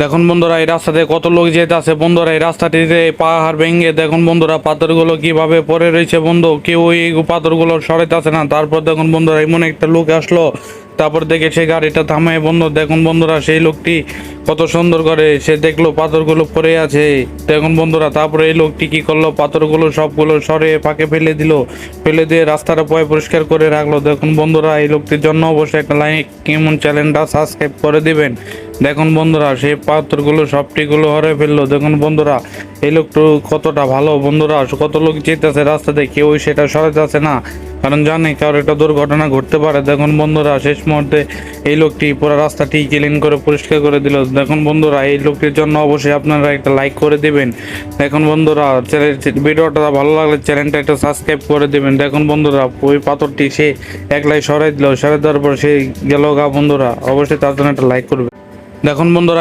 দেখুন বন্ধুরা, এই রাস্তাতে কত লোক যেতে আছে বন্ধুরা। এই রাস্তাটিতে পাহাড় ভেঙে দেখুন বন্ধুরা পাথরগুলো কিভাবে পড়ে রয়েছে বন্ধু, কেউ এই পাথরগুলো সরাইতেছে না। তারপর দেখুন বন্ধুরা এমন একটা লোক আসলো, তারপর দেখে সে গাড়িটা থামায় বন্ধু। দেখুন বন্ধুরা সেই লোকটি কত সুন্দর করে সে দেখলো পাথরগুলো পড়ে আছে। দেখুন বন্ধুরা তারপরে এই লোকটি কি করলো, পাথরগুলো সবগুলো সরে ফাঁকে ফেলে দিল, ফেলে দিয়ে রাস্তাটা পরিষ্কার করে রাখলো। দেখুন বন্ধুরা এই লোকটির জন্য অবশ্যই একটা লাইক কেমন চ্যানেলটা সাবস্ক্রাইব করে দিবেন। দেখুন বন্ধুরা সেই পাথরগুলো সবটিগুলো হরে ফেললো। দেখুন বন্ধুরা এই লোকটা কতটা ভালো বন্ধুরা, কত লোক যেতেছে রাস্তাতে কেউ সেটা সরাইতেছে না, কারণ জানে কারো একটা দুর্ঘটনা ঘটতে পারে। দেখুন বন্ধুরা শেষ মুহূর্তে এই লোকটি পুরো রাস্তাটি ক্লিন করে পরিষ্কার করে দিল। দেখুন বন্ধুরা এই লোকটির জন্য অবশ্যই আপনারা একটা লাইক করে দিবেন। দেখুন বন্ধুরা ভিডিওটা ভালো লাগলে চ্যানেলটা একটা সাবস্ক্রাইব করে দিবেন। দেখুন বন্ধুরা ওই পাথরটি সে একলাই সরাই দিল, সরাই দেওয়ার পর সে গেল গা বন্ধুরা, অবশ্যই তার জন্য একটা লাইক করবেন। দেখুন বন্ধুরা